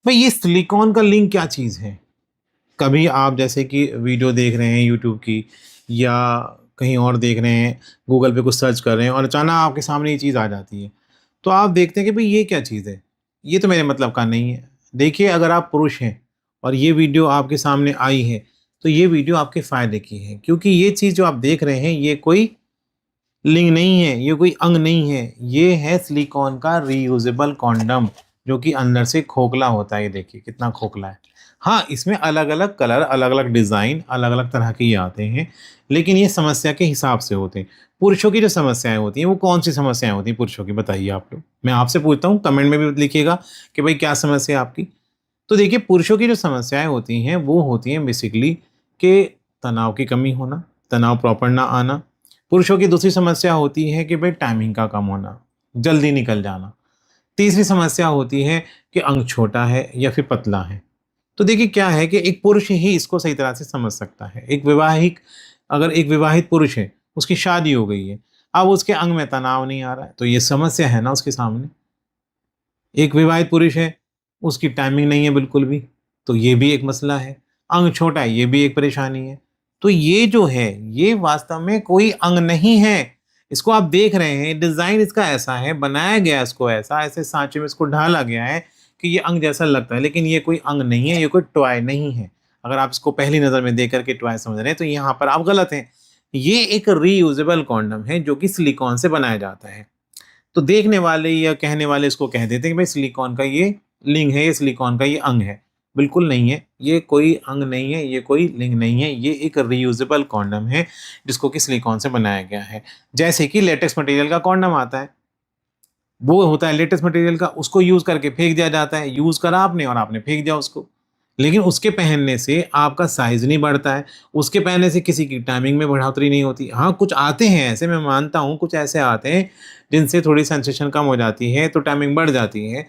भाई ये सिलिकॉन का लिंक क्या चीज़ है? कभी आप जैसे कि वीडियो देख रहे हैं यूट्यूब की या कहीं और देख रहे हैं, गूगल पे कुछ सर्च कर रहे हैं और अचानक आपके सामने ये चीज़ आ जाती है। तो आप देखते हैं कि भाई ये क्या चीज़ है? ये तो मेरे मतलब का नहीं है। देखिए, अगर आप पुरुष हैं और ये वीडियो आपके सामने आई है, तो ये वीडियो आपके फ़ायदे की है, क्योंकि ये चीज़ जो आप देख रहे हैं ये कोई लिंग नहीं है, ये कोई अंग नहीं है, ये है सिलिकॉन का रीयूजेबल कॉन्डम, जो कि अंदर से खोखला होता है। ये देखिए कितना खोखला है। हाँ, इसमें अलग-अलग कलर, अलग-अलग डिज़ाइन, अलग-अलग तरह के ये आते हैं, लेकिन ये समस्या के हिसाब से होते हैं। पुरुषों की जो समस्याएँ होती हैं, वो कौन-सी समस्याएँ होती हैं पुरुषों की, बताइए आप लोग? मैं आपसे पूछता हूँ, कमेंट में भी लिखिएगा कि भाई क्या समस्या है आपकी? तो देखिए, पुरुषों की जो समस्याएँ होती हैं, वो होती हैं बेसिकली कि तनाव की कमी होना, तनाव प्रॉपर ना आना। पुरुषों की दूसरी समस्या होती है कि भाई टाइमिंग का कम होना, जल्दी निकल जाना। तीसरी समस्या होती है कि अंग छोटा है या फिर पतला है। तो देखिए क्या है कि एक पुरुष ही इसको सही तरह से समझ सकता है। अगर एक विवाहित पुरुष है, उसकी शादी हो गई है, अब उसके अंग में तनाव नहीं आ रहा है, तो ये समस्या है ना उसके सामने। एक विवाहित पुरुष है, उसकी टाइमिंग नहीं है बिल्कुल भी, तो ये भी एक मसला है। अंग छोटा है, ये भी एक परेशानी है। तो ये जो है, ये वास्तव में कोई अंग नहीं है। इसको आप देख रहे हैं, डिज़ाइन इसका ऐसा है, बनाया गया है इसको ऐसा, ऐसे सांचे में इसको ढाला गया है कि ये अंग जैसा लगता है, लेकिन ये कोई अंग नहीं है, ये कोई टॉय नहीं है। अगर आप इसको पहली नज़र में देख कर के टॉय समझ रहे हैं, तो यहाँ पर आप गलत हैं। ये एक रीयूजेबल कॉन्डम है, जो कि सिलिकॉन से बनाया जाता है। तो देखने वाले या कहने वाले इसको कह देते हैं कि भाई सिलिकॉन का ये लिंग है, ये सिलिकॉन का ये अंग है। बिल्कुल नहीं है, ये कोई अंग नहीं है, ये कोई लिंग नहीं है, ये एक रीयूजेबल कॉन्डम है, जिसको कि सिलिकॉन से बनाया गया है। जैसे कि लेटेक्स मटेरियल का कॉन्डम आता है, वो होता है लेटेक्स मटेरियल का, उसको यूज़ करके फेंक दिया जाता है। यूज़ करा आपने और आपने फेंक दिया उसको। लेकिन उसके पहनने से आपका साइज़ नहीं बढ़ता है, उसके पहनने से किसी की टाइमिंग में बढ़ोतरी नहीं होती। हाँ, कुछ आते हैं ऐसे, मैं मानता हूँ, कुछ ऐसे आते हैं जिनसे थोड़ी सेंसेशन कम हो जाती है, तो टाइमिंग बढ़ जाती है।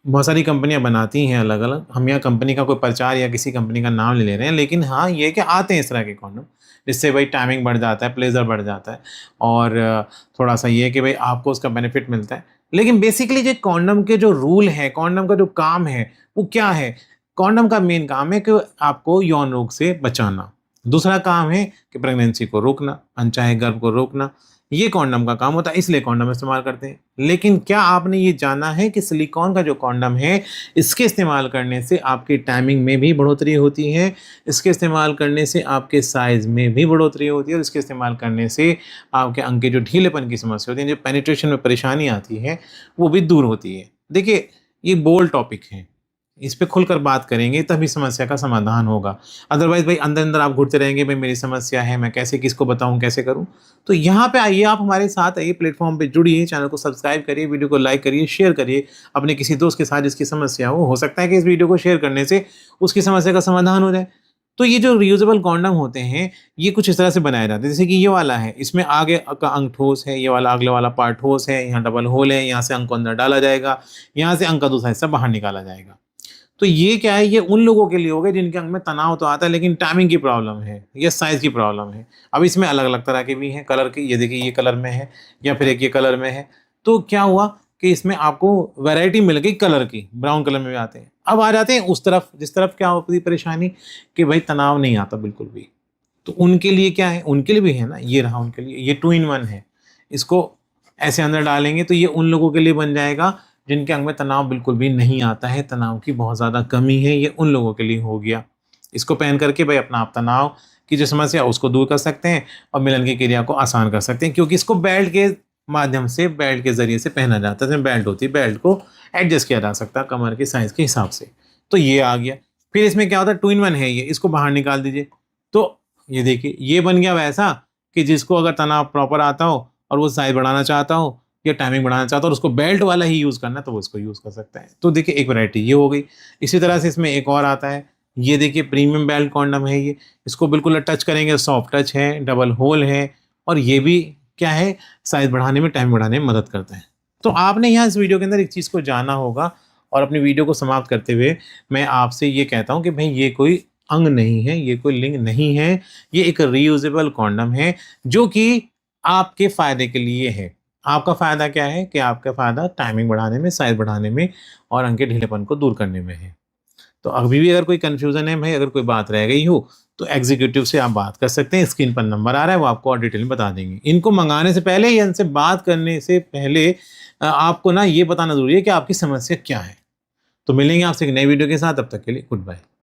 बहुत सारी कंपनियाँ बनाती हैं अलग-अलग। हम यहाँ कंपनी का कोई प्रचार या किसी कंपनी का नाम नहीं ले रहे हैं, लेकिन हाँ, ये है कि आते हैं इस तरह के कॉन्डोम, जिससे भाई टाइमिंग बढ़ जाता है, प्लेज़र बढ़ जाता है और थोड़ा-सा ये है कि भाई आपको उसका बेनिफिट मिलता है। लेकिन बेसिकली जो कॉन्डोम के जो रूल हैं, कॉन्डोम का जो काम है, वो क्या है? कॉन्डोम का मेन काम है कि आपको यौन रोग से बचाना। दूसरा काम है कि प्रेगनेंसी को रोकना, अनचाहे गर्भ को रोकना। ये कॉन्डम का काम होता है, इसलिए कॉन्डम इस्तेमाल करते हैं। लेकिन क्या आपने ये जाना है कि सिलिकॉन का जो कॉन्डम है, इसके इस्तेमाल करने से आपकी टाइमिंग में भी बढ़ोतरी होती है, इसके इस्तेमाल करने से आपके साइज़ में भी बढ़ोतरी होती है और इसके इस्तेमाल करने से आपके अंग के जो ढीलेपन की समस्या होती है, जो पेनिट्रेशन में परेशानी आती है, वो भी दूर होती है। देखिए, ये बोल्ड टॉपिक है, इस पे खुलकर बात करेंगे तभी समस्या का समाधान होगा। अदरवाइज़ भाई अंदर-अंदर आप घुटते रहेंगे, भाई मेरी समस्या है, मैं कैसे किसको बताऊँ, कैसे करूँ? तो यहाँ पे आइए, आप हमारे साथ आइए, प्लेटफ़ॉर्म पे जुड़िए, चैनल को सब्सक्राइब करिए, वीडियो को लाइक करिए, शेयर करिए अपने किसी दोस्त के साथ जिसकी समस्या हो सकता है कि इस वीडियो को शेयर करने से उसकी समस्या का समाधान हो जाए। तो ये जो रियूजेबल कॉन्डम होते हैं, ये कुछ इस तरह से बनाए जाते हैं, जैसे कि ये वाला है, इसमें आगे का अंग ठोस है, ये वाला अगले वाला पार्ट ठोस है, यहाँ डबल होल है, यहाँ से अंग को अंदर डाला जाएगा, यहाँ से अंग का दूसरा हिस्सा बाहर निकाला जाएगा। तो ये क्या है, ये उन लोगों के लिए हो गए जिनके अंग में तनाव तो आता है, लेकिन टाइमिंग की प्रॉब्लम है या साइज़ की प्रॉब्लम है। अब इसमें अलग-अलग तरह के भी हैं कलर के, ये देखिए ये कलर में है या फिर एक ये कलर में है। तो क्या हुआ कि इसमें आपको वैरायटी मिल गई कलर की, ब्राउन कलर में भी आते हैं। अब आ जाते हैं उस तरफ, जिस तरफ क्या होती है परेशानी कि भाई तनाव नहीं आता बिल्कुल भी। तो उनके लिए क्या है, उनके लिए भी है ना, ये रहा उनके लिए, ये 2 इन 1 है। इसको ऐसे अंदर डालेंगे तो ये उन लोगों के लिए बन जाएगा जिनके अंग में तनाव बिल्कुल भी नहीं आता है, तनाव की बहुत ज़्यादा कमी है, ये उन लोगों के लिए हो गया। इसको पहन करके भाई अपना आप तनाव की जो समस्या है उसको दूर कर सकते हैं और मिलन की क्रिया को आसान कर सकते हैं, क्योंकि इसको बेल्ट के माध्यम से, बेल्ट के ज़रिए से पहना जाता है। इसमें बेल्ट होती है, बेल्ट को एडजस्ट किया जा सकता है कमर के साइज़ के हिसाब से। तो ये आ गया। फिर इसमें क्या होता है, 2 इन 1 है ये, इसको बाहर निकाल दीजिए। तो ये देखिए, ये बन गया वैसा कि जिसको अगर तनाव प्रॉपर आता हो और वो साइज़ बढ़ाना चाहता हो या टाइमिंग बढ़ाना चाहता हो और उसको बेल्ट वाला ही यूज़ करना है, तो वो इसको यूज़ कर सकता है। तो देखिए, एक वैरायटी ये हो गई। इसी तरह से इसमें एक और आता है, ये देखिए प्रीमियम बेल्ट कॉन्डम है ये। इसको बिल्कुल टच करेंगे, सॉफ्ट टच है, डबल होल है और ये भी क्या है, साइज़ बढ़ाने में, टाइम बढ़ाने में मदद करता है। तो आपने यहाँ इस वीडियो के अंदर एक चीज़ को जाना होगा और अपनी वीडियो को समाप्त करते हुए मैं आपसे ये कहता हूँ कि भई ये कोई अंग नहीं है, ये कोई लिंग नहीं है, ये एक रीयूजेबल कॉन्डम है, जो कि आपके फ़ायदे के लिए है। आपका फ़ायदा क्या है कि आपका फ़ायदा टाइमिंग बढ़ाने में, साइज़ बढ़ाने में और अंक के ढीलेपन को दूर करने में है। तो अभी भी अगर कोई कन्फ्यूज़न है भाई, अगर कोई बात रह गई हो, तो एग्ज़ीक्यूटिव से आप बात कर सकते हैं, स्क्रीन पर नंबर आ रहा है, वो आपको और डिटेल में बता देंगे। इनको मँगाने से पहले या इनसे बात करने से पहले आपको ना ये बताना ज़रूरी है कि आपकी समस्या क्या है। तो मिलेंगे आपसे एक नई वीडियो के साथ, तब तक के लिए गुड बाय।